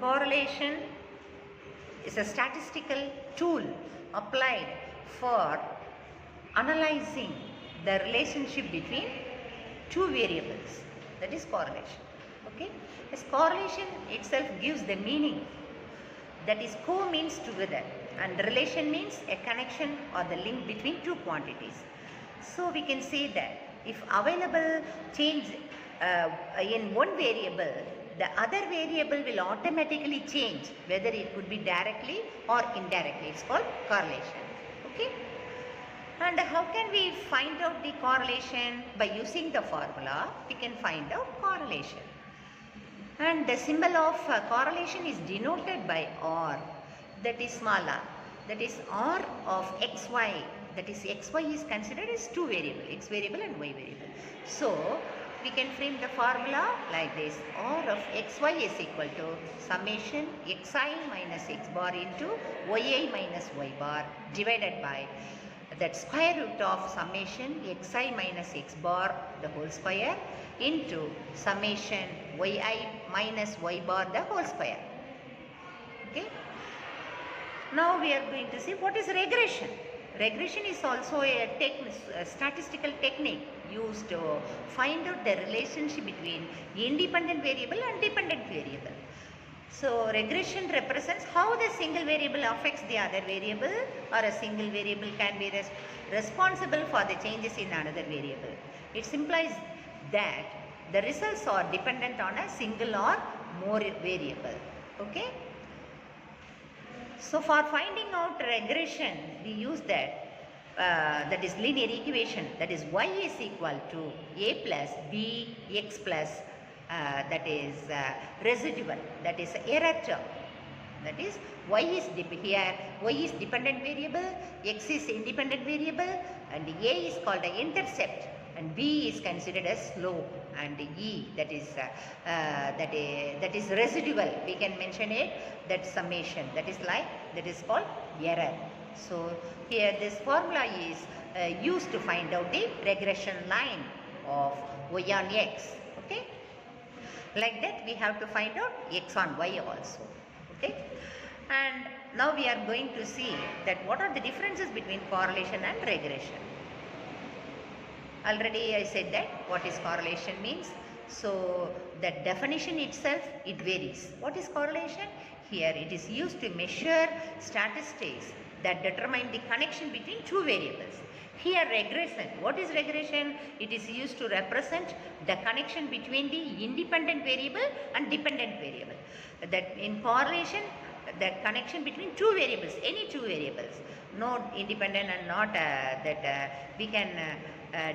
correlation is a statistical tool applied for analyzing the relationship between two variables. That is correlation. Okay. As correlation itself gives the meaning, that is co means together and relation means a connection or the link between two quantities. So we can say that if available change in one variable, the other variable will automatically change, whether it could be directly or indirectly. It's called correlation. Okay. And how can we find out the correlation? By using the formula, we can find out correlation. And the symbol of correlation is denoted by R, that is small r, that is R of xy, that is xy is considered as two variables, x variable and y variable. So we can frame the formula like this: R of xy is equal to summation xi minus x bar into yi minus y bar divided by that square root of summation xi minus x bar the whole square into summation yi minus y bar the whole square. Okay. Now we are going to see what is regression. Regression is also a statistical technique used to find out the relationship between independent variable and dependent variable. So regression represents how the single variable affects the other variable, or a single variable can be responsible for the changes in another variable. It implies that the results are dependent on a single or more variable. Okay. So for finding out regression, we use that is linear equation, that is y is equal to a plus b x plus that is residual, that is error term. That is y is here y is dependent variable, x is independent variable, and a is called the intercept, and b is considered as slope, and e that is residual. We can mention it, that summation, that is called error. So here this formula is used to find out the regression line of y on x. Okay. Like that we have to find out x on y also. Okay. And now we are going to see that what are the differences between correlation and regression. Already I said that what is correlation means. So the definition itself, it varies. What is correlation? Here it is used to measure statistics that determine the connection between two variables. Here regression, what is regression? It is used to represent the connection between the independent variable and dependent variable. That in correlation, that connection between two variables, any two variables, not independent and not we can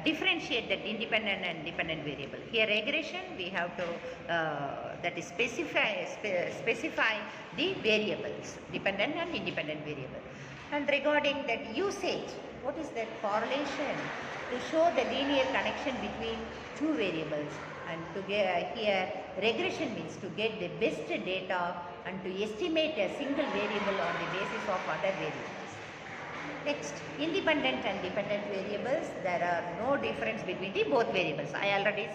differentiate that independent and dependent variable. Here regression, we have to that is specify the variables, dependent and independent variable. And regarding that usage, what is that correlation? To show the linear connection between two variables, and to get here regression means to get the best data and to estimate a single variable on the basis of other variables. Next, independent and dependent variables, there are no difference between the both variables. I already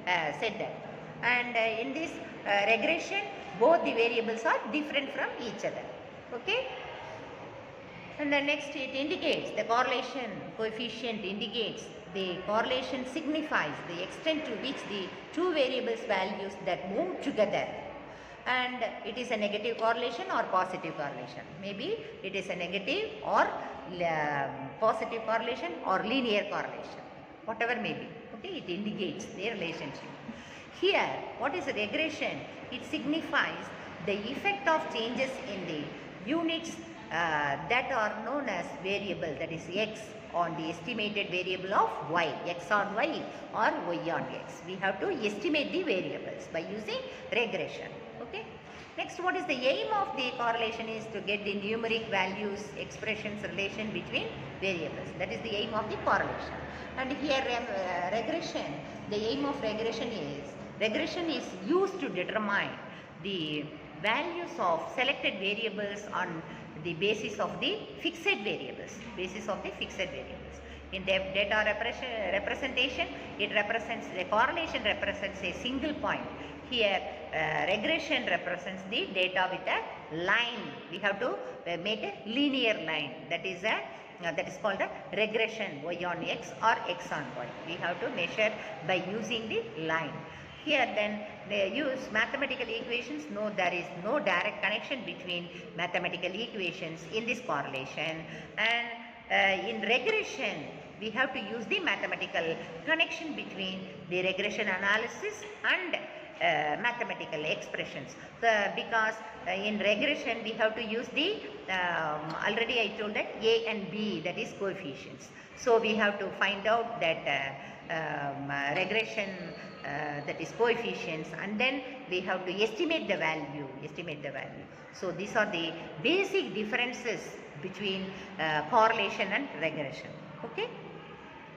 said that. And in this regression, both the variables are different from each other. Okay. And then next, it indicates the correlation coefficient indicates the correlation signifies the extent to which the two variables values that move together. And it is a negative correlation or positive correlation. Maybe it is a negative or positive correlation or linear correlation, whatever may be. Okay, it indicates their relationship. Here, what is regression? It signifies the effect of changes in the units that are known as variable, that is x, on the estimated variable of y, x on y or y on x. We have to estimate the variables by using regression. Okay. Next, what is the aim of the correlation? Is to get the numeric values, expressions, relation between variables. That is the aim of the correlation. And here regression, the aim of regression is used to determine the values of selected variables on the basis of the fixed variables, In the data representation, it represents, the correlation represents a single point. Here regression represents the data with a line. We have to make a linear line. That is called a regression, y on x or x on y. We have to measure by using the line. Here then they use mathematical equations. No, there is no direct connection between mathematical equations in this correlation, and in regression we have to use the mathematical connection between the regression analysis and mathematical expressions. Because in regression we have to use the already I told that a and b, that is coefficients. So we have to find out that regression that is coefficients, and then we have to estimate the value. So these are the basic differences between correlation and regression. Okay.